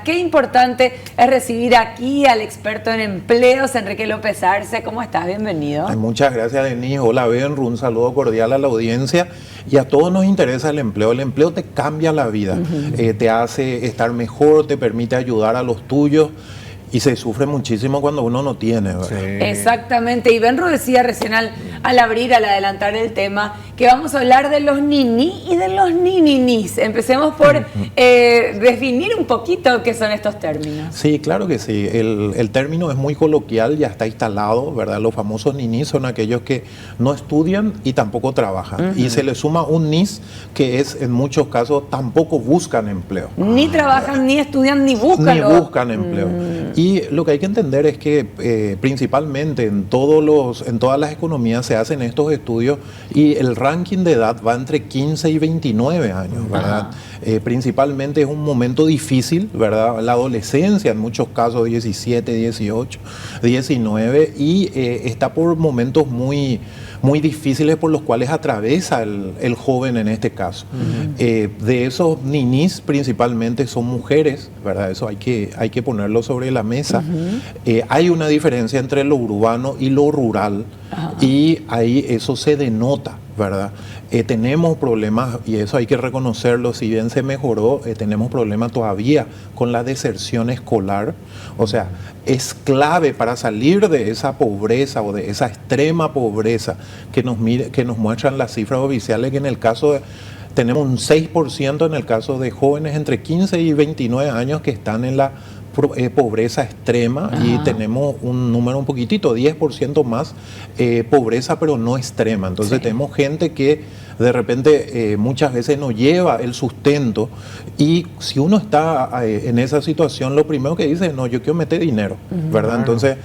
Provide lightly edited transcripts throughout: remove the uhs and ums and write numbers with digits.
qué importante es recibir aquí al experto en empleos, Enrique López Arce. ¿Cómo estás? Bienvenido. Muchas gracias, Denise. Hola, Benru. Un saludo cordial a la audiencia. Y a todos nos interesa el empleo. El empleo te cambia la vida, te hace estar mejor, te permite ayudar a los tuyos. Y se sufre muchísimo cuando uno no tiene. Sí. Exactamente. Y Benru decía recién al adelantar el tema, que vamos a hablar de los nini y de los nininis. Empecemos por definir un poquito qué son estos términos. Sí, claro que sí. El término es muy coloquial, ya está instalado, ¿verdad? Los famosos ninis son aquellos que no estudian y tampoco trabajan. Y se le suma un nis, que es en muchos casos tampoco buscan empleo. Ni trabajan, ni estudian, ni buscan. Ni buscan empleo. Y lo que hay que entender es que principalmente en todas las economías se hacen estos estudios y el ranking de edad va entre 15 y 29 años, ¿verdad? Principalmente es un momento difícil, ¿verdad? La adolescencia, en muchos casos 17, 18, 19, y está por momentos muy difíciles por los cuales atraviesa el joven en este caso. De esos ninis principalmente son mujeres, ¿verdad? Eso hay que ponerlo sobre la mesa. Hay una diferencia entre lo urbano y lo rural y ahí eso se denota, ¿verdad? Tenemos problemas, y eso hay que reconocerlo, si bien se mejoró, tenemos problemas todavía con la deserción escolar. O sea, es clave para salir de esa pobreza o de esa extrema pobreza que nos muestran las cifras oficiales, que en el caso de tenemos un 6% en el caso de jóvenes entre 15 y 29 años que están en la pobreza extrema, y tenemos un número un poquitito, 10% más pobreza pero no extrema. Entonces tenemos gente que de repente muchas veces no lleva el sustento, y si uno está en esa situación, lo primero que dice es: no, yo quiero meter dinero, ¿verdad? Entonces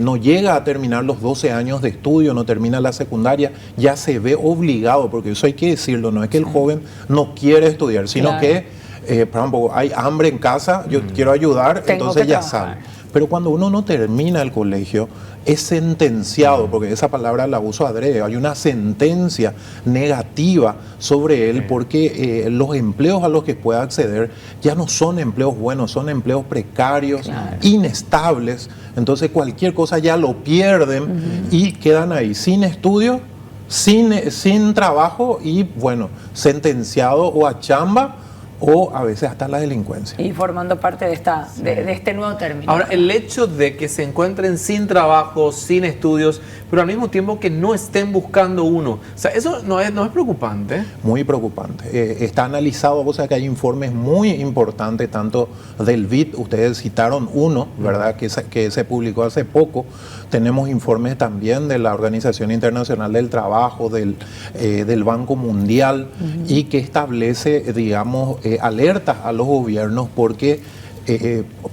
no llega a terminar los 12 años de estudio, no termina la secundaria, ya se ve obligado, porque eso hay que decirlo, no es que el joven no quiere estudiar, sino que por ejemplo, hay hambre en casa, yo quiero ayudar, entonces ya sale. Pero cuando uno no termina el colegio, es sentenciado, porque esa palabra la uso adrede, hay una sentencia negativa sobre él, porque los empleos a los que pueda acceder ya no son empleos buenos, son empleos precarios, inestables. Entonces cualquier cosa ya lo pierden y quedan ahí sin estudio, sin trabajo y, bueno, sentenciado o a chamba, o a veces hasta la delincuencia. Y formando parte de este nuevo término. Ahora, el hecho de que se encuentren sin trabajo, sin estudios, pero al mismo tiempo que no estén buscando uno, o sea, ¿eso no es preocupante? Muy preocupante. Está analizado, o sea, que hay informes muy importantes, tanto del BID, ustedes citaron uno, ¿verdad?, que se publicó hace poco. Tenemos informes también de la Organización Internacional del Trabajo, del Banco Mundial, y que establece, digamos, alertas a los gobiernos, porque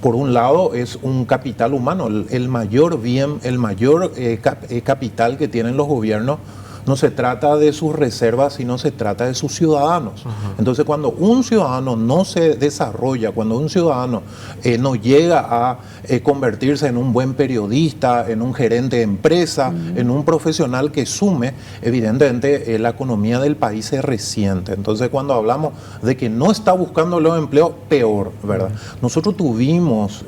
por un lado es un capital humano, el mayor bien, el mayor capital que tienen los gobiernos. No se trata de sus reservas, sino se trata de sus ciudadanos. Entonces, cuando un ciudadano no se desarrolla, cuando un ciudadano no llega a convertirse en un buen periodista, en un gerente de empresa, en un profesional que sume, evidentemente la economía del país se resiente. Entonces, cuando hablamos de que no está buscando los empleos, peor, ¿verdad? Nosotros tuvimos,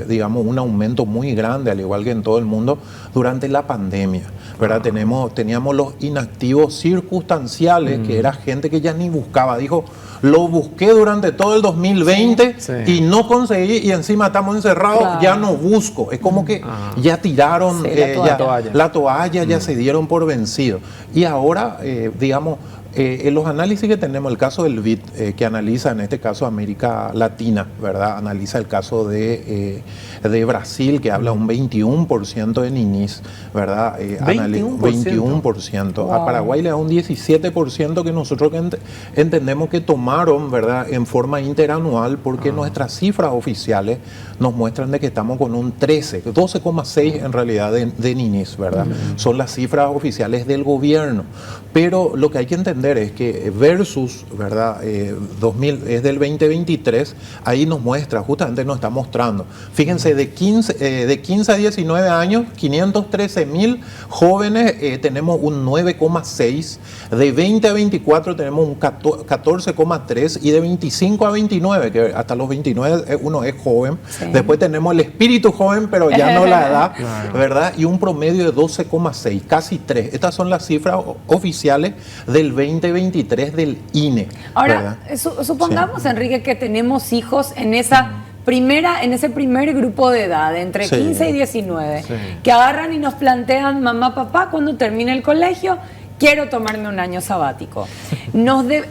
digamos, un aumento muy grande, al igual que en todo el mundo, durante la pandemia, ¿verdad? Teníamos los inactivos circunstanciales, que era gente que ya ni buscaba. Dijo: lo busqué durante todo el 2020 y no conseguí, y encima estamos encerrados, ya no busco. Es como que ya tiraron la toalla, ya se dieron por vencido. Y ahora, digamos, en los análisis que tenemos, el caso del BID, que analiza en este caso América Latina, ¿verdad? Analiza el caso de Brasil, que habla un 21% de ninis, ¿verdad? 21%. Wow. A Paraguay le da un 17%, que nosotros entendemos que tomaron, ¿verdad?, en forma interanual, porque nuestras cifras oficiales nos muestran de que estamos con un 12,6 en realidad de ninis, ¿verdad? Son las cifras oficiales del gobierno. Pero lo que hay que entender entender es que versus, ¿verdad? 2000 es del 2023, ahí nos muestra, justamente nos está mostrando. Fíjense, de 15 a 19 años, 513.000 jóvenes, tenemos un 9,6. De 20 a 24 tenemos un 14,3. Y de 25 a 29, que hasta los 29 uno es joven. Sí. Después tenemos el espíritu joven, pero ya no la edad, claro. ¿Verdad? Y un promedio de 12,6, casi 3. Estas son las cifras oficiales del 2023 del INE. Ahora, supongamos, sí, Enrique, que tenemos hijos en esa en ese primer grupo de edad, entre 15 y 19, que agarran y nos plantean, mamá, papá, cuando termine el colegio, quiero tomarme un año sabático.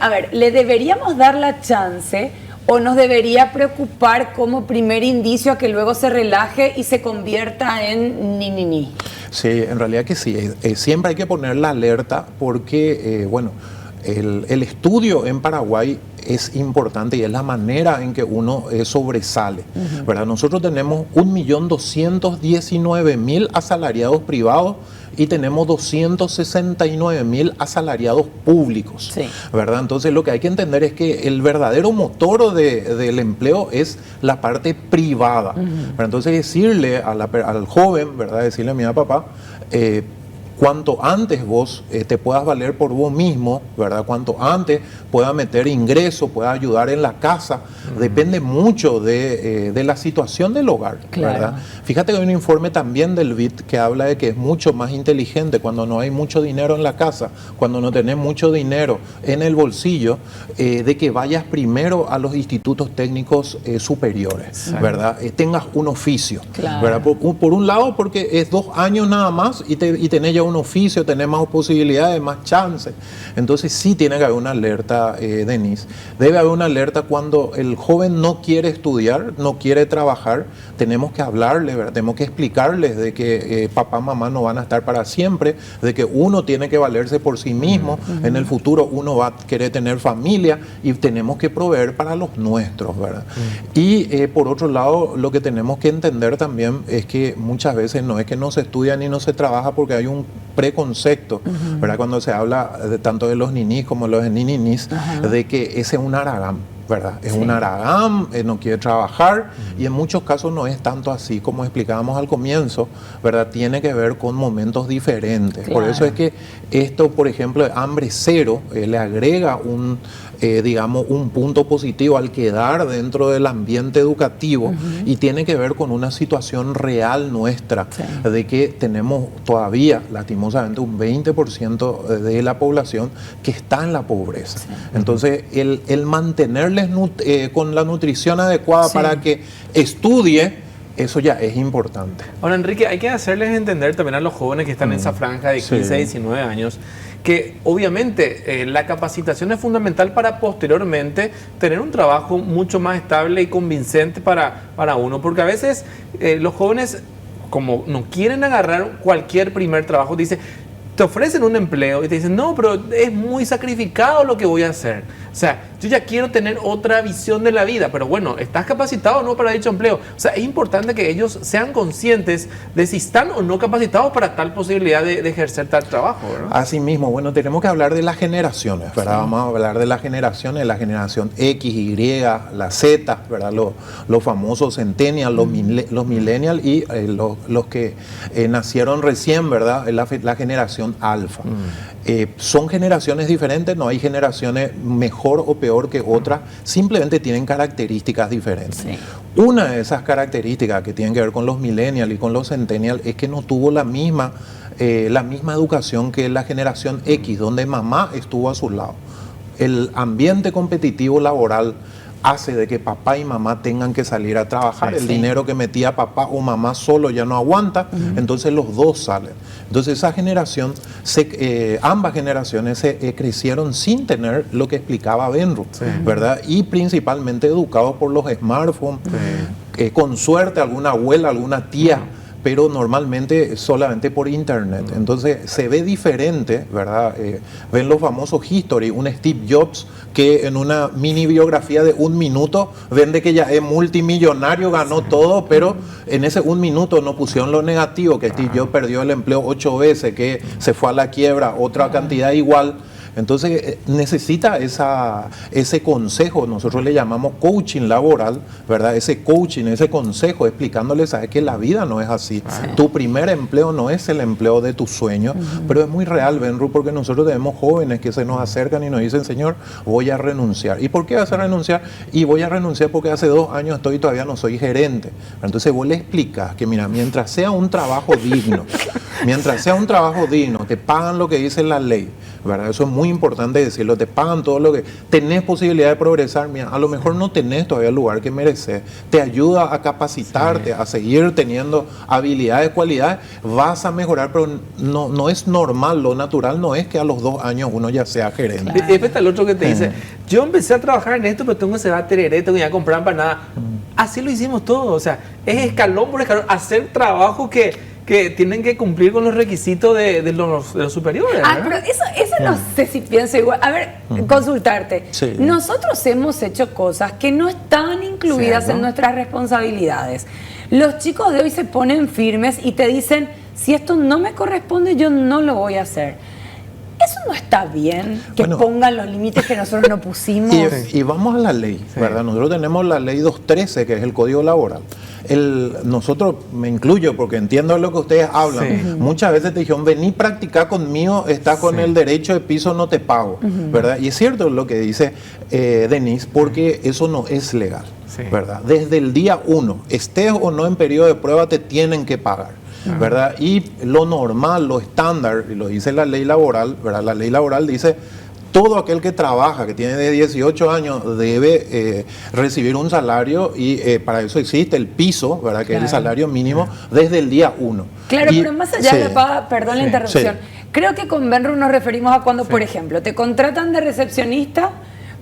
A ver, ¿le deberíamos dar la chance o nos debería preocupar como primer indicio a que luego se relaje y se convierta en ni? Sí, en realidad que sí. Siempre hay que poner la alerta porque, el estudio en Paraguay es importante y es la manera en que uno sobresale, ¿verdad? Nosotros tenemos 1.219.000 asalariados privados y tenemos 269.000 asalariados públicos, ¿verdad? Entonces lo que hay que entender es que el verdadero motor del empleo es la parte privada. Entonces decirle al joven, ¿verdad? Decirle a mi papá, cuanto antes vos te puedas valer por vos mismo, ¿verdad? Cuanto antes puedas meter ingresos, puedas ayudar en la casa, depende mucho de la situación del hogar, ¿verdad? Fíjate que hay un informe también del BID que habla de que es mucho más inteligente cuando no hay mucho dinero en la casa, cuando no tenés mucho dinero en el bolsillo, de que vayas primero a los institutos técnicos superiores, ¿verdad? Tengas un oficio, ¿verdad? Por un lado, porque es 2 años nada más y tenés ya un oficio, tenés más posibilidades, más chances. Entonces sí tiene que haber una alerta, Denise. Debe haber una alerta cuando el joven no quiere estudiar, no quiere trabajar. Tenemos que hablarle, ¿verdad? Tenemos que explicarles de que papá, mamá no van a estar para siempre, de que uno tiene que valerse por sí mismo. En el futuro uno va a querer tener familia y tenemos que proveer para los nuestros, ¿verdad? Y por otro lado, lo que tenemos que entender también es que muchas veces no es que no se estudia ni no se trabaja porque hay un preconcepto, ¿verdad? Cuando se habla tanto de los ninis como de los ninis, de que ese es un aragán, ¿verdad? Es un aragán, no quiere trabajar, y en muchos casos no es tanto así como explicábamos al comienzo, ¿verdad? Tiene que ver con momentos diferentes. Por eso es que esto, por ejemplo, de hambre cero, le agrega un punto positivo al quedar dentro del ambiente educativo, y tiene que ver con una situación real nuestra, de que tenemos todavía, lastimosamente, un 20% de la población que está en la pobreza. Entonces, el mantenerles con la nutrición adecuada para que estudie, eso ya es importante. Ahora, Enrique, hay que hacerles entender también a los jóvenes que están en esa franja de 15 a 19 años que obviamente la capacitación es fundamental para posteriormente tener un trabajo mucho más estable y convincente para uno, porque a veces los jóvenes, como no quieren agarrar cualquier primer trabajo, te ofrecen un empleo y te dicen, no, pero es muy sacrificado lo que voy a hacer. O sea, yo ya quiero tener otra visión de la vida, pero bueno, ¿estás capacitado o no para dicho empleo? O sea, es importante que ellos sean conscientes de si están o no capacitados para tal posibilidad de ejercer tal trabajo, ¿verdad? Así mismo, bueno, tenemos que hablar de las generaciones, ¿verdad? Vamos a hablar de las generaciones, la generación X, Y, la Z, ¿verdad? Los famosos centennials, los millennials y los que nacieron recién, ¿verdad? La generación alfa. Son generaciones diferentes, no hay generaciones mejor o peor que otras, simplemente tienen características diferentes. Una de esas características que tienen que ver con los millennials y con los centennials es que no tuvo la misma educación que la generación X, donde mamá estuvo a su lado. El ambiente competitivo laboral hace de que papá y mamá tengan que salir a trabajar. El dinero que metía papá o mamá solo ya no aguanta, entonces los dos salen. Entonces esa generación, ambas generaciones crecieron sin tener lo que explicaba Benru, ¿verdad? Y principalmente educados por los smartphones, con suerte alguna abuela, alguna tía, pero normalmente solamente por internet. Entonces se ve diferente, ¿verdad? Ven los famosos history, un Steve Jobs que en una mini biografía de 1 minuto vende que ya es multimillonario, ganó todo, pero en ese 1 minuto no pusieron lo negativo, que Steve Jobs perdió el empleo 8 veces, que se fue a la quiebra, otra cantidad igual. Entonces necesita ese consejo, nosotros le llamamos coaching laboral, ¿verdad? Ese coaching, ese consejo, explicándole, sabes que la vida no es así. Tu primer empleo no es el empleo de tus sueños, pero es muy real, Benru, porque nosotros tenemos jóvenes que se nos acercan y nos dicen, Señor, voy a renunciar. ¿Y por qué vas a renunciar? Y voy a renunciar porque hace 2 años estoy y todavía no soy gerente. Entonces vos le explicas que, mira, mientras sea un trabajo digno, te pagan lo que dice la ley, ¿verdad? Eso es muy importante decirlo, te pagan todo lo que... Tenés posibilidad de progresar, mira, a lo mejor no tenés todavía el lugar que mereces, te ayuda a capacitarte, a seguir teniendo habilidades, cualidades, vas a mejorar, pero no es normal, lo natural no es que a los 2 años uno ya sea gerente. Y después está el otro que te dice, yo empecé a trabajar en esto, pero tengo que se va a tereré, tengo que ir a comprar empanadas. Así lo hicimos todos, o sea, es escalón por escalón, hacer trabajo que tienen que cumplir con los requisitos de los superiores. Pero eso no sé si pienso igual. A ver, consultarte. Sí. Nosotros hemos hecho cosas que no están incluidas en nuestras responsabilidades. Los chicos de hoy se ponen firmes y te dicen, si esto no me corresponde, yo no lo voy a hacer. Eso no está bien, que pongan los límites que nosotros no pusimos. Y vamos a la ley, ¿verdad? Nosotros tenemos la ley 213, que es el Código Laboral. Nosotros, me incluyo porque entiendo lo que ustedes hablan, muchas veces te dijeron, vení practicar conmigo, estás con el derecho de piso, no te pago, ¿verdad? Y es cierto lo que dice Denise, porque eso no es legal, ¿verdad? Desde el día 1, estés o no en periodo de prueba, te tienen que pagar, ¿verdad? Y lo normal, lo estándar, y lo dice la ley laboral, ¿verdad? La ley laboral dice, todo aquel que trabaja, que tiene de 18 años, debe recibir un salario y para eso existe el piso, ¿verdad? Que es el salario mínimo desde el día 1. Claro, pero más allá de la paga, perdón la interrupción, creo que con Benru nos referimos a cuando, por ejemplo, te contratan de recepcionista,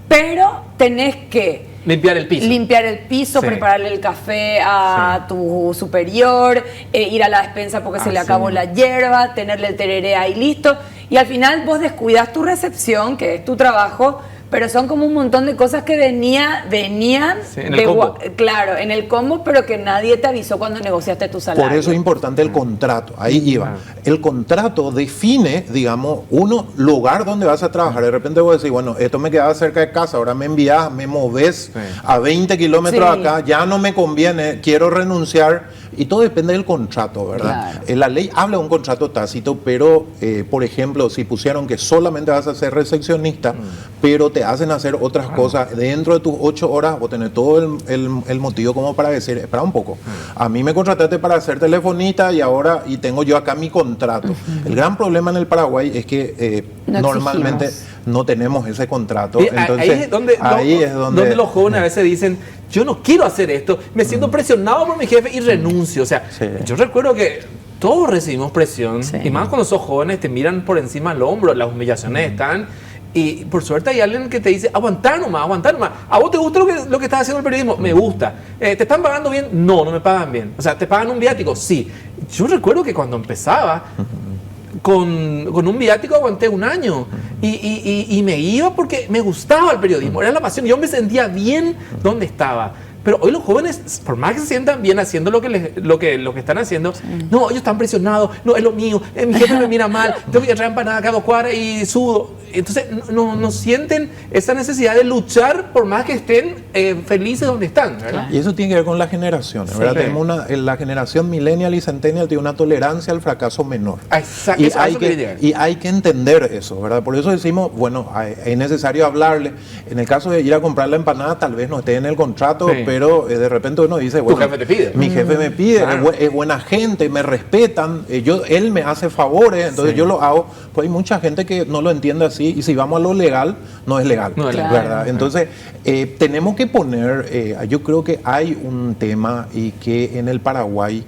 pero tenés que limpiar el piso, prepararle el café a tu superior, ir a la despensa porque se le acabó la hierba, tenerle el tereré ahí listo. Y al final vos descuidas tu recepción, que es tu trabajo, pero son como un montón de cosas que venían en el combo. Claro, en el combo, pero que nadie te avisó cuando negociaste tu salario. Por eso es importante el contrato, ahí iba. El contrato define, digamos, lugar donde vas a trabajar. De repente vos decís, bueno, esto me quedaba cerca de casa, ahora me envías, me movés a 20 kilómetros acá, ya no me conviene, quiero renunciar. Y todo depende del contrato, ¿verdad? Claro. La ley habla de un contrato tácito, pero, por ejemplo, si pusieron que solamente vas a ser recepcionista, pero te hacen hacer otras cosas dentro de tus 8 horas, vos tenés todo el motivo como para decir, espera un poco, a mí me contrataste para ser telefonista y tengo yo acá mi contrato. El gran problema en el Paraguay es que normalmente no tenemos ese contrato. Entonces, ahí es donde los jóvenes a veces dicen, yo no quiero hacer esto, me siento presionado por mi jefe y renuncio. O sea, yo recuerdo que todos recibimos presión, y más cuando sos jóvenes te miran por encima del hombro, las humillaciones están, y por suerte hay alguien que te dice, aguantar nomás. ¿A vos te gusta lo que estás haciendo el periodismo? Me gusta. ¿Te están pagando bien? No me pagan bien. O sea, ¿te pagan un viático? Sí. Yo recuerdo que cuando empezaba, con un viático aguanté 1 año y me iba porque me gustaba el periodismo, era la pasión, yo me sentía bien donde estaba. Pero hoy los jóvenes, por más que se sientan bien haciendo lo que están haciendo, no, ellos están presionados, no, es lo mío, mi jefe me mira mal, tengo que traer empanada cada 2 cuadras y sudo. Entonces no sienten esa necesidad de luchar por más que estén felices donde están, ¿verdad? Y eso tiene que ver con las generaciones, ¿verdad? Tenemos la generación millennial y centennial tiene una tolerancia al fracaso menor. Exacto. Y hay que entender eso, ¿verdad? Por eso decimos, bueno, es necesario hablarle. En el caso de ir a comprar la empanada, tal vez no esté en el contrato, pero de repente uno dice, bueno, tu jefe te pide. Mi jefe me pide, es buena gente, me respetan, él me hace favores, entonces yo lo hago. Pues hay mucha gente que no lo entiende así, y si vamos a lo legal, no es legal, ¿verdad? Entonces, tenemos que poner, yo creo que hay un tema y que en el Paraguay,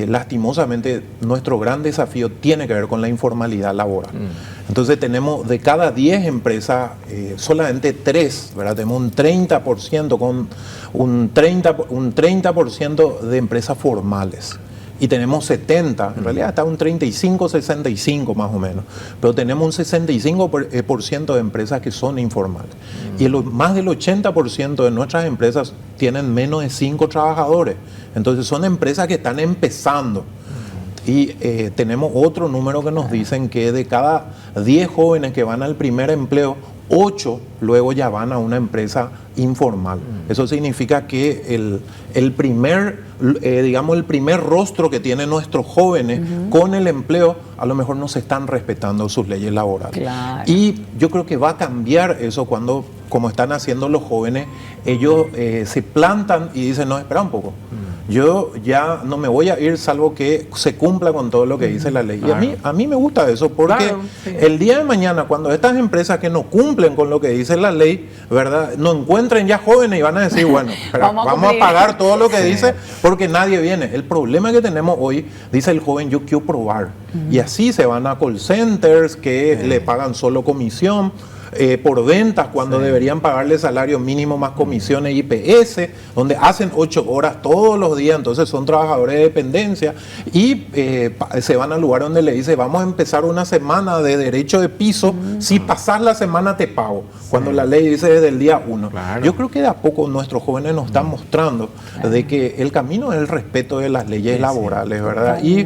lastimosamente, nuestro gran desafío tiene que ver con la informalidad laboral. Entonces tenemos de cada 10 empresas, solamente 3, ¿verdad? Tenemos un 30% con un 30% de empresas formales. Y tenemos 70, en realidad está un 35, 65 más o menos, pero tenemos un 65% de empresas que son informales. Y más del 80% de nuestras empresas tienen menos de 5 trabajadores. Entonces son empresas que están empezando. Y tenemos otro número que nos dicen que de cada 10 jóvenes que van al primer empleo, 8 luego ya van a una empresa informal. Eso significa que el primer rostro que tienen nuestros jóvenes con el empleo, a lo mejor no se están respetando sus leyes laborales. Claro. Y yo creo que va a cambiar eso cuando, como están haciendo los jóvenes, ellos se plantan y dicen, no, espera un poco. Yo ya no me voy a ir salvo que se cumpla con todo lo que dice la ley. Claro. Y a mí me gusta eso porque Claro, sí. el día de mañana, cuando estas empresas que no cumplen con lo que dice la ley, ¿verdad?, no encuentren ya jóvenes y van a decir, bueno, vamos a pagar todo lo que dice porque nadie viene. El problema que tenemos hoy, dice el joven, yo quiero probar. Y así se van a call centers que le pagan solo comisión. Por ventas, cuando deberían pagarle salario mínimo más comisiones IPS, donde hacen 8 horas todos los días, entonces son trabajadores de dependencia, y se van al lugar donde le dice, vamos a empezar una semana de derecho de piso, si pasas la semana te pago, cuando la ley dice desde el día 1. Claro. Yo creo que de a poco nuestros jóvenes nos están mostrando de que el camino es el respeto de las leyes laborales, ¿verdad? Y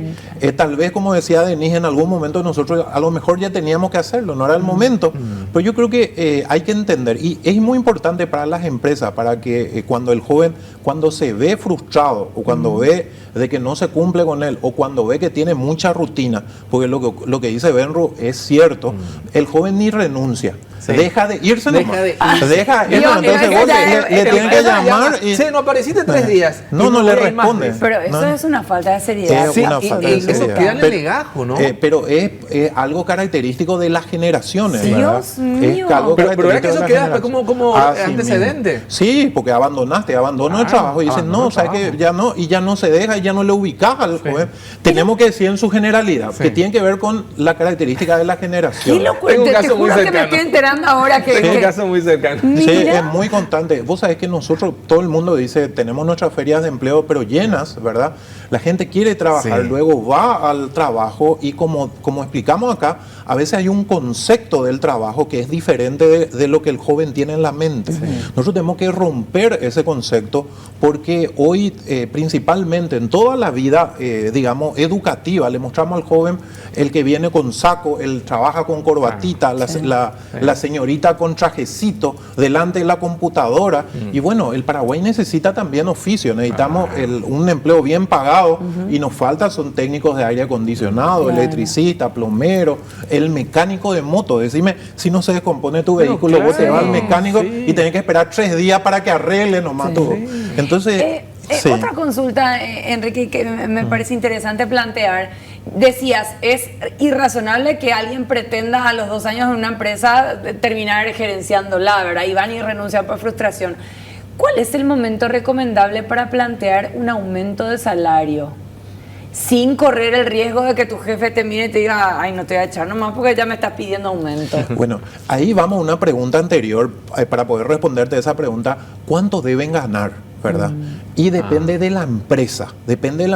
tal vez, como decía Denise, en algún momento nosotros a lo mejor ya teníamos que hacerlo, no era el momento, pero yo creo que hay que entender, y es muy importante para las empresas, para que cuando el joven, cuando se ve frustrado o cuando ve de que no se cumple con él o cuando ve que tiene mucha rutina, porque lo que dice Benro es cierto, el joven ni renuncia. Sí. Deja de irse Deja de irse. Deja Dios, entonces Dios, vos ya, le tienen que llamar y... Sí, no apareciste 3 días. No, Y no le voy a ir más responde. veces. Pero eso es una falta de seriedad. Es Sí, una y falta de eso seriedad. queda en el legajo, ¿no? Pero es algo característico de las generaciones, Dios ¿verdad? mío. Es algo Pero ¿verdad que característico eso de las queda después generaciones. como Así antecedente? mismo. Sí, porque abandono el trabajo y dicen, abandonó no, el sabes que trabajo. ya no, y ya no se deja, y ya no le ubicas al joven. Tenemos que decir en su generalidad, Sí. que tiene que ver con la característica de la generación. Qué locura. Tengo un Te caso muy juro que me cercano. estoy enterando ahora que... Tengo un que- caso muy cercano. Sí, Mira. es muy constante. Vos sabés que nosotros, todo el mundo dice, tenemos nuestras ferias de empleo, pero llenas, ¿verdad? La gente quiere trabajar, Sí. luego va al trabajo y como explicamos acá, a veces hay un concepto del trabajo que es diferente de lo que el joven tiene en la mente. Nosotros tenemos que romper ese concepto porque hoy, principalmente en toda la vida, digamos, educativa, le mostramos al joven el que viene con saco, el trabaja con corbatita, la señorita con trajecito delante de la computadora. Y bueno, el Paraguay necesita también oficio, necesitamos un empleo bien pagado y nos falta son técnicos de aire acondicionado, Claro. electricista, plomero, el mecánico de moto. Decime, si no se descompone tu Pero vehículo, vos te claro, vas al mecánico sí. y tenés que esperar 3 días para que arregle nomás todo. Entonces, sí. Otra consulta, Enrique, que me parece interesante plantear. Decías, es irrazonable que alguien pretenda a los 2 años en una empresa terminar gerenciándola, ¿verdad? Y van y renuncian por frustración. ¿Cuál es el momento recomendable para plantear un aumento de salario? Sin correr el riesgo de que tu jefe te mire y te diga, ay, no te voy a echar nomás porque ya me estás pidiendo aumento. Bueno, ahí vamos a una pregunta anterior para poder responderte esa pregunta. ¿Cuánto deben ganar? ¿Verdad? Y depende de la empresa,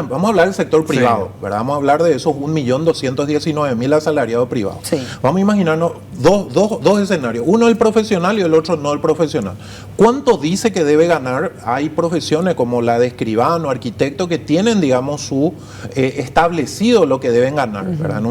vamos a hablar del sector privado, ¿verdad? Vamos a hablar de esos 1.219.000 asalariados privados. Sí. Vamos a imaginarnos dos escenarios, uno el profesional y el otro no el profesional. ¿Cuánto dice que debe ganar? Hay profesiones como la de escribano, arquitecto, que tienen, digamos, su establecido lo que deben ganar, ¿verdad?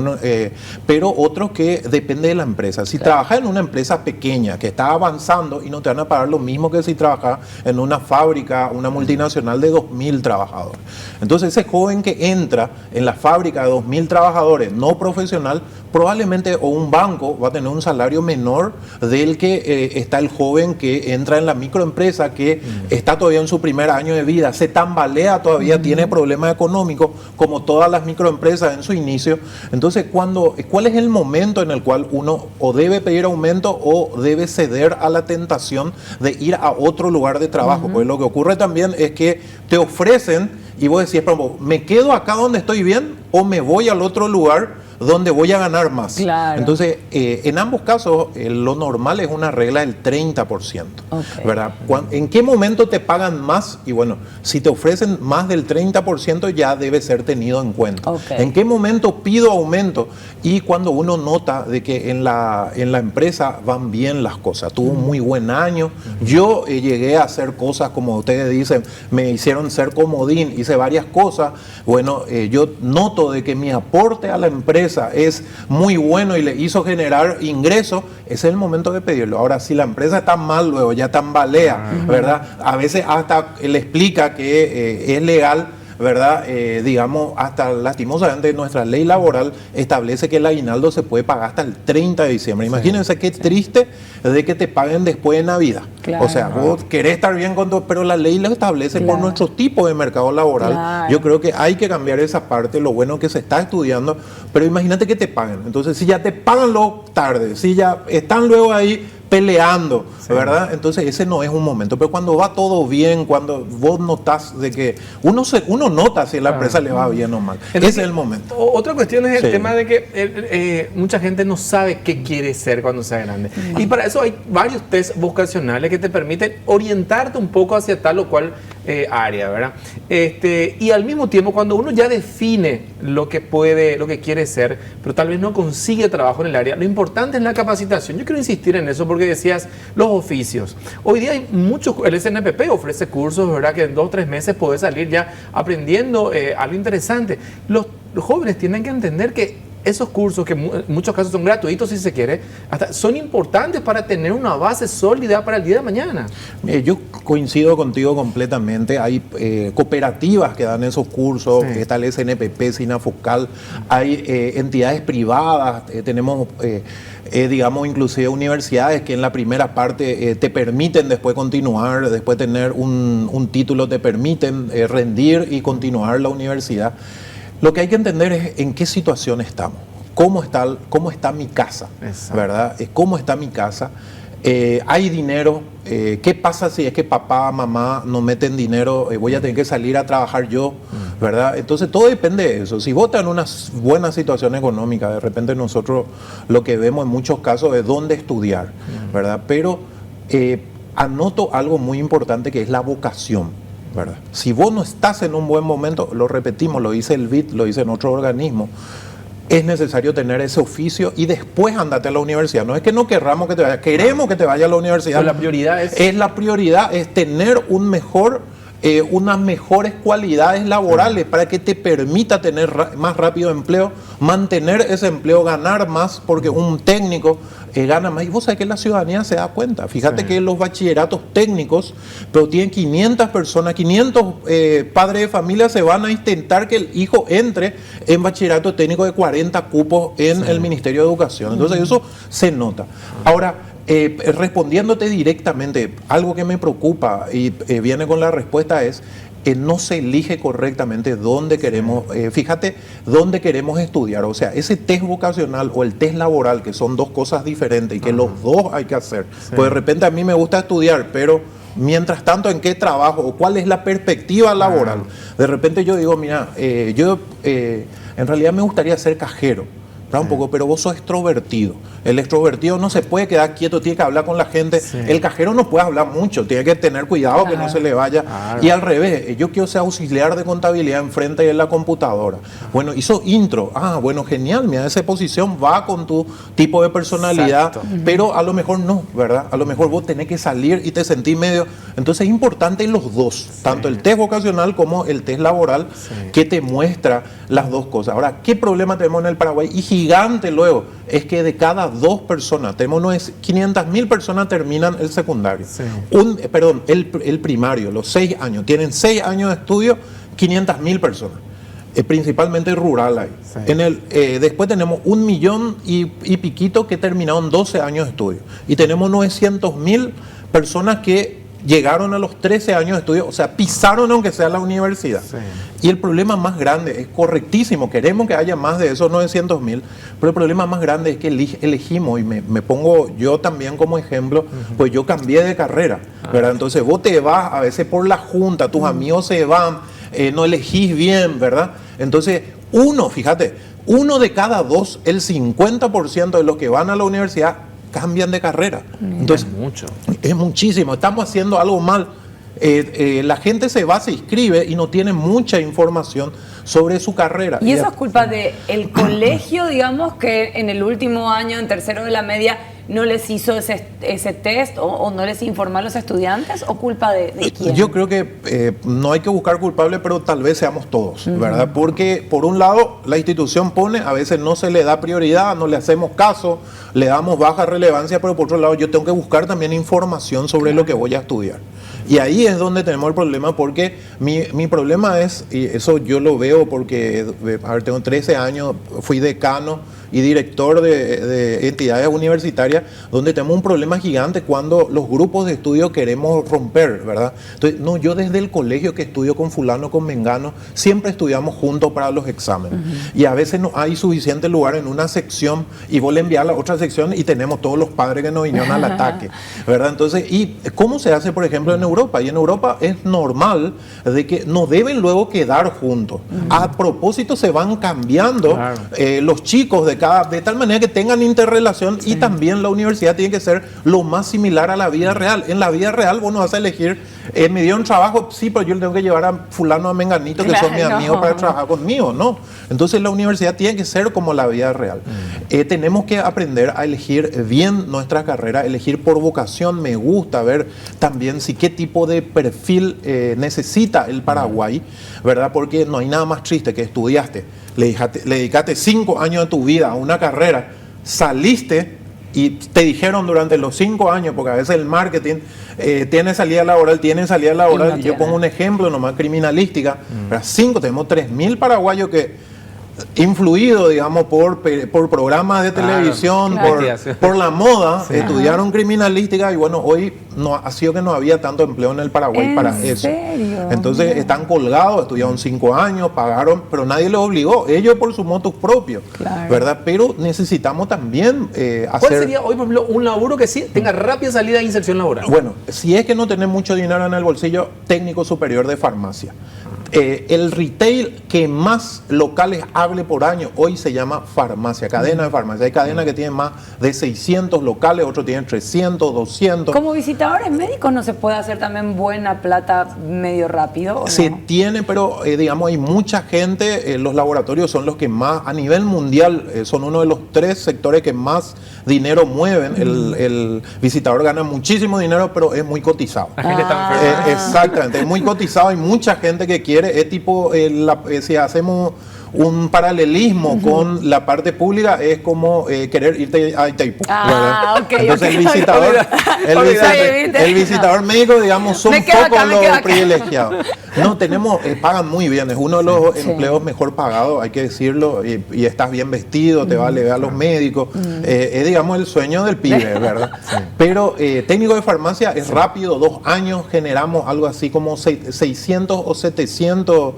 Pero otros que depende de la empresa. Si trabajas en una empresa pequeña que está avanzando y no te van a pagar lo mismo que si trabajas en una fábrica, una multinacional de 2.000 trabajadores. Entonces ese joven que entra en la fábrica de 2.000 trabajadores no profesional, probablemente o un banco va a tener un salario menor del que está el joven que entra en la microempresa, que está todavía en su primer año de vida, se tambalea todavía, tiene problemas económicos como todas las microempresas en su inicio. Entonces, ¿cuál es el momento en el cual uno o debe pedir aumento o debe ceder a la tentación de ir a otro lugar de trabajo? Pues lo que ocurre también es que te ofrecen y vos decís, me quedo acá donde estoy bien o me voy al otro lugar donde voy a ganar más. Claro. Entonces, en ambos casos, lo normal es una regla del 30%. ¿Verdad? ¿En qué momento te pagan más? Y bueno, si te ofrecen más del 30% ya debe ser tenido en cuenta. ¿En qué momento pido aumento? Y cuando uno nota de que en la empresa van bien las cosas, tuvo un muy buen año. Yo llegué a hacer cosas, como ustedes dicen, me hicieron ser comodín, hice varias cosas. Bueno, yo noto de que mi aporte a la empresa es muy bueno y le hizo generar ingresos, ese es el momento de pedirlo. Ahora, si la empresa está mal, luego ya tambalea, ¿verdad? A veces hasta le explica que es legal, ¿verdad? Digamos, hasta lastimosamente nuestra ley laboral establece que el aguinaldo se puede pagar hasta el 30 de diciembre. Imagínense qué triste de que te paguen después de Navidad. Claro. O sea, vos querés estar bien con todo, pero la ley lo establece por nuestro tipo de mercado laboral. Claro. Yo creo que hay que cambiar esa parte, lo bueno que se está estudiando, pero imagínate que te paguen. Entonces, si ya te pagan luego tarde, si ya están luego ahí peleando, ¿verdad? Entonces ese no es un momento, pero cuando va todo bien, cuando vos notás de que uno nota si a la empresa le va bien o mal. Entonces, ese es el momento. Otra cuestión es el tema de que mucha gente no sabe qué quiere ser cuando sea grande. Y para eso hay varios test vocacionales que te permiten orientarte un poco hacia tal o cual área, ¿verdad? Y al mismo tiempo, cuando uno ya define lo que quiere ser, pero tal vez no consigue trabajo en el área, lo importante es la capacitación. Yo quiero insistir en eso porque decías los oficios. Hoy día hay muchos, el SNPP ofrece cursos, ¿verdad? Que en 2 o 3 meses podés salir ya aprendiendo algo interesante. Los jóvenes tienen que entender que esos cursos, que en muchos casos son gratuitos si se quiere, hasta son importantes para tener una base sólida para el día de mañana. Yo coincido contigo completamente. Hay cooperativas que dan esos cursos, está el SNPP, SINAFOCAL, hay entidades privadas, tenemos digamos inclusive universidades que en la primera parte te permiten después continuar, después tener un título, te permiten rendir y continuar la universidad. Lo que hay que entender es en qué situación estamos, cómo está mi casa, ¿verdad? ¿Cómo está mi casa? ¿Hay dinero? ¿Qué pasa si es que papá, mamá no meten dinero? Voy a tener que salir a trabajar yo, ¿verdad? Entonces todo depende de eso. Si vos estás en una buena situación económica, de repente nosotros lo que vemos en muchos casos es dónde estudiar, ¿verdad? Pero anoto algo muy importante que es la vocación, ¿verdad? Si vos no estás en un buen momento, lo repetimos, lo dice el BID, lo dice en otro organismo, es necesario tener ese oficio y después andate a la universidad. No es que no querramos que te vayas, queremos que te vayas a la universidad. Pero la prioridad la prioridad es tener unas mejores cualidades laborales para que te permita tener más rápido empleo, mantener ese empleo, ganar más, porque un técnico gana más. Y vos sabés que la ciudadanía se da cuenta. Fíjate que los bachilleratos técnicos, pero tienen 500 personas, 500 padres de familia se van a intentar que el hijo entre en bachillerato técnico de 40 cupos en el Ministerio de Educación. Entonces eso se nota. Ahora, respondiéndote directamente, algo que me preocupa y viene con la respuesta es no se elige correctamente dónde queremos, fíjate, dónde queremos estudiar. O sea, ese test vocacional o el test laboral, que son dos cosas diferentes y que los dos hay que hacer. Pues de repente a mí me gusta estudiar, pero mientras tanto, ¿en qué trabajo? ¿O cuál es la perspectiva laboral? De repente yo digo, mira, yo en realidad me gustaría ser cajero. Un poco, pero vos sos extrovertido. El extrovertido no se puede quedar quieto, tiene que hablar con la gente. El cajero no puede hablar mucho, tiene que tener cuidado que no se le vaya. Y al revés, yo quiero ser auxiliar de contabilidad enfrente de la computadora. Bueno, hizo intro. Bueno, genial, mira, esa posición va con tu tipo de personalidad, pero a lo mejor no, ¿verdad? A lo mejor vos tenés que salir y te sentís medio. Entonces es importante los dos, tanto el test vocacional como el test laboral, que te muestra las dos cosas. Ahora, ¿qué problema tenemos en el Paraguay? Y gigante luego, es que de cada 2 personas, tenemos 500.000 personas terminan el secundario. El primario, los 6 años, tienen 6 años de estudio, 500.000 personas. Principalmente rural ahí. Después tenemos 1 millón y piquito que terminaron 12 años de estudio. Y tenemos 900.000 personas que llegaron a los 13 años de estudio, o sea, pisaron aunque sea la universidad. Y el problema más grande, es correctísimo, queremos que haya más de esos 900.000, pero el problema más grande es que elegimos, y me pongo yo también como ejemplo, pues yo cambié de carrera, ¿verdad? Entonces vos te vas a veces por la junta, tus amigos se van, no elegís bien, ¿verdad? Entonces, uno de cada dos, el 50% de los que van a la universidad cambian de carrera. Entonces, es muchísimo. Estamos haciendo algo mal. La gente se inscribe y no tiene mucha información sobre su carrera. Y eso es culpa del colegio, digamos, que en el último año, en tercero de la media, no les hizo ese test o no les informó a los estudiantes, o culpa de quién. Yo creo que no hay que buscar culpable, pero tal vez seamos todos, ¿verdad? Porque por un lado la institución pone, a veces no se le da prioridad, no le hacemos caso, le damos baja relevancia, pero por otro lado yo tengo que buscar también información sobre lo que voy a estudiar. Y ahí es donde tenemos el problema, porque mi problema es, y eso yo lo veo porque, tengo 13 años, fui decano y director de entidades universitarias, donde tenemos un problema gigante cuando los grupos de estudio queremos romper, ¿verdad? Entonces, no, yo desde el colegio que estudio con fulano, con mengano, siempre estudiamos juntos para los exámenes. Y a veces no hay suficiente lugar en una sección y vos le envías a la otra sección y tenemos todos los padres que nos vinieron al ataque, ¿verdad? Entonces, ¿y cómo se hace, por ejemplo, en Europa? Y en Europa es normal de que no deben luego quedar juntos. A propósito, se van cambiando los chicos de tal manera que tengan interrelación, y también la universidad tiene que ser lo más similar a la vida real. En la vida real vos no vas a elegir, me dieron trabajo, sí, pero yo le tengo que llevar a fulano, a menganito, que son mis amigos, para trabajar conmigo, no. Entonces la universidad tiene que ser como la vida real. Tenemos que aprender a elegir bien nuestra carrera, elegir por vocación. Me gusta ver también qué tipo de perfil necesita el Paraguay, ¿verdad? Porque no hay nada más triste que estudiaste, le dedicaste 5 años de tu vida a una carrera, saliste y te dijeron durante los 5 años, porque a veces el marketing tiene salida laboral, y yo pongo un ejemplo nomás, criminalística, tenemos 3.000 paraguayos que influido, digamos, por programas de televisión, por la moda, estudiaron criminalística, y bueno, hoy no ha sido que no había tanto empleo en el Paraguay para eso. ¿Serio? Entonces están colgados, estudiaron 5 años, pagaron, pero nadie los obligó, ellos por sus motos propios, ¿verdad? Pero necesitamos también hacer... ¿Cuál sería hoy, por ejemplo, un laburo que sí tenga rápida salida e inserción laboral? Bueno, si es que no tenés mucho dinero en el bolsillo, técnico superior de farmacia. El retail que más locales hable por año hoy se llama farmacia, cadena de farmacia. Hay cadenas que tienen más de 600 locales, otros tienen 300, 200. Como visitadores médicos no se puede hacer también buena plata medio rápido, ¿o se no? tiene, pero digamos hay mucha gente, los laboratorios son los que más, a nivel mundial, son uno de los 3 sectores que más dinero mueven. El visitador gana muchísimo dinero, pero es muy cotizado. La gente está enferma. Exactamente, es muy cotizado, hay mucha gente que quiere, es tipo, si hacemos un paralelismo con la parte pública, es como querer irte a Itaipú. Entonces el visitador médico, digamos, son pocos los privilegiados. No, tenemos, pagan muy bien, es uno de los empleos mejor pagados, hay que decirlo, y estás bien vestido, te vale ver a los médicos, es, digamos, el sueño del pibe, ¿verdad? Pero técnico de farmacia es rápido, 2 años generamos algo así como 600 o 700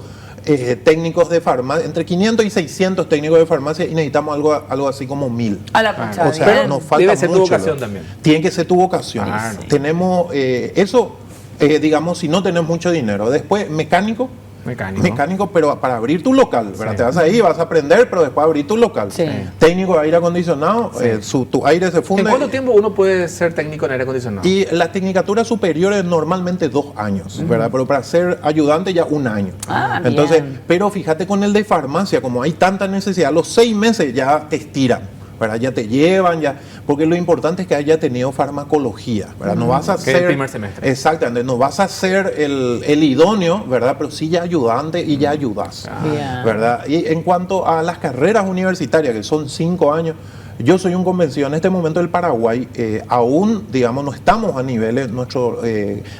técnicos de farmacia, entre 500 y 600 técnicos de farmacia, y necesitamos algo así como 1000. A la pucha, o sea, nos falta debe ser mucho, tu vocación también. Tiene que ser tu vocación. Tenemos eso, digamos, si no tenemos mucho dinero. Después, mecánico, pero para abrir tu local, ¿verdad? Te vas ahí, vas a aprender, pero después abrir tu local. Técnico de aire acondicionado, tu aire se funde. ¿En cuánto tiempo uno puede ser técnico en aire acondicionado? Y la tecnicatura superior es normalmente 2 años, ¿verdad? Pero para ser ayudante ya 1 año. Entonces, pero fíjate con el de farmacia, como hay tanta necesidad, los 6 meses ya te estiran, ¿verdad? Ya te llevan, porque lo importante es que haya tenido farmacología, ¿verdad? No vas a ser el primer semestre. Exactamente, no vas a ser el idóneo, ¿verdad? Pero sí ya ayudante y ya ayudas, ¿verdad? Y en cuanto a las carreras universitarias, que son 5 años, yo soy un convencido, en este momento el Paraguay aún, digamos, no estamos a niveles, nuestro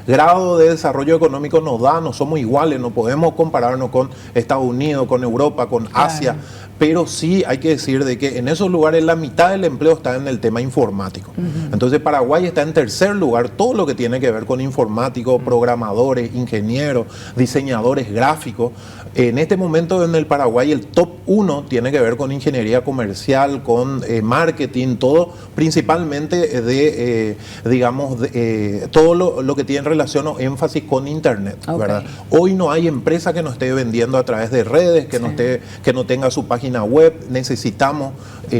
grado de desarrollo económico nos da, no somos iguales, no podemos compararnos con Estados Unidos, con Europa, con Asia, pero sí hay que decir de que en esos lugares la mitad del empleo está en el tema informático. Entonces Paraguay está en tercer lugar, todo lo que tiene que ver con informáticos, programadores, ingenieros, diseñadores gráficos. En este momento en el Paraguay el top 1 tiene que ver con ingeniería comercial, con marketing, todo principalmente todo lo que tiene relación o énfasis con Internet, ¿verdad? Hoy no hay empresa que no esté vendiendo a través de redes, que no tenga su página web. Necesitamos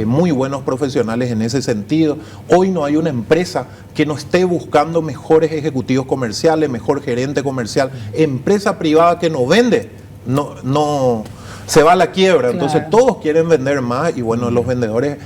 muy buenos profesionales en ese sentido. Hoy no hay una empresa que no esté buscando mejores ejecutivos comerciales, mejor gerente comercial. Empresa privada que no vende, no se va a la quiebra. Entonces todos quieren vender más y bueno, los vendedores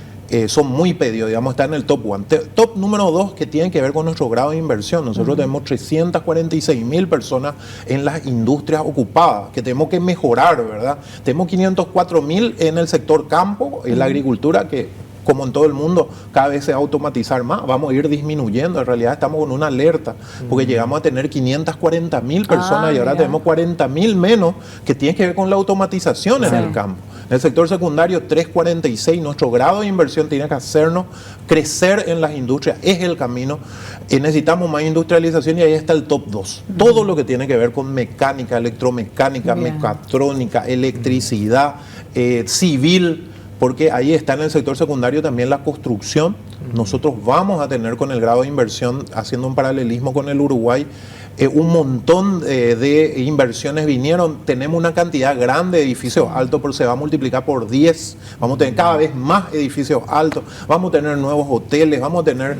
son muy pedidos, digamos, está en el top 1. Top número 2, que tiene que ver con nuestro grado de inversión. Nosotros tenemos 346.000 personas en las industrias ocupadas, que tenemos que mejorar, ¿verdad? Tenemos 504.000 en el sector campo, en la agricultura, que como en todo el mundo, cada vez se va a automatizar más, vamos a ir disminuyendo. En realidad estamos con una alerta, porque llegamos a tener 540.000 personas y ahora tenemos 40.000 menos, que tiene que ver con la automatización en el campo. En el sector secundario, 346, nuestro grado de inversión tiene que hacernos crecer en las industrias, es el camino. Necesitamos más industrialización y ahí está el top 2. Todo lo que tiene que ver con mecánica, electromecánica, mecatrónica, electricidad, civil, porque ahí está en el sector secundario también la construcción. Nosotros vamos a tener con el grado de inversión, haciendo un paralelismo con el Uruguay, un montón de inversiones vinieron. Tenemos una cantidad grande de edificios altos, pero se va a multiplicar por 10. Vamos a tener cada vez más edificios altos, vamos a tener nuevos hoteles, vamos a tener,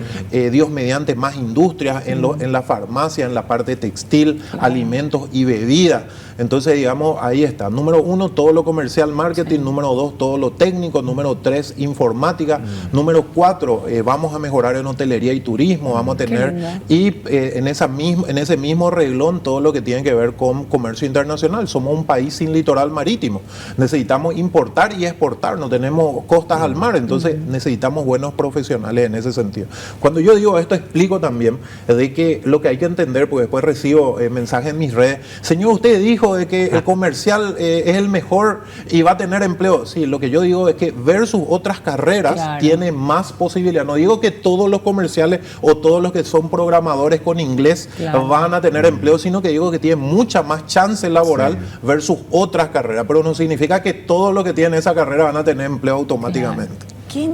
Dios mediante, más industrias en la farmacia, en la parte textil, alimentos y bebidas. Entonces, digamos, ahí está. Número 1, todo lo comercial, marketing. Número 2, todo lo técnico. Número 3, informática. Número 4, vamos a mejorar en hotelería y turismo. Vamos a tener, y en ese mismo reglón, todo lo que tiene que ver con comercio internacional. Somos un país sin litoral marítimo. Necesitamos importar y exportar. No tenemos costas al mar. Entonces, necesitamos buenos profesionales en ese sentido. Cuando yo digo esto, explico también de que lo que hay que entender, porque después recibo mensajes en mis redes. Señor, usted dijo de que el comercial es el mejor y va a tener empleo. Sí, lo que yo digo es que versus otras carreras tiene más posibilidad. No digo que todos los comerciales o todos los que son programadores con inglés van a tener empleo, sino que digo que tiene mucha más chance laboral versus otras carreras. Pero no significa que todos los que tienen esa carrera van a tener empleo automáticamente.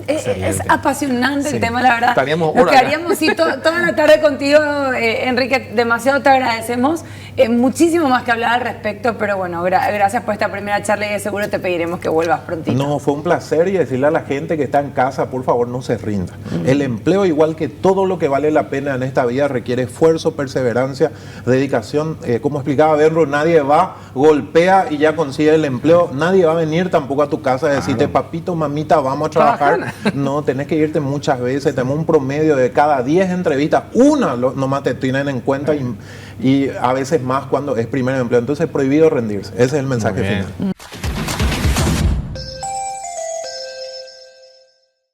Es apasionante el tema, la verdad. Estaríamos Nos quedaríamos toda la tarde contigo, Enrique. Demasiado te agradecemos. Muchísimo más que hablar al respecto, pero bueno, gracias por esta primera charla y seguro te pediremos que vuelvas prontito. No, fue un placer, y decirle a la gente que está en casa, por favor, no se rinda. El empleo, igual que todo lo que vale la pena en esta vida, requiere esfuerzo, perseverancia, dedicación. Como explicaba Benro, nadie va, golpea y ya consigue el empleo. Nadie va a venir tampoco a tu casa a decirte, papito, mamita, vamos a trabajar. No, tenés que irte muchas veces. Tenemos un promedio de cada 10 entrevistas, una nomás te tienen en cuenta, y a veces más cuando es primer empleo. Entonces, prohibido rendirse. Ese es el mensaje final.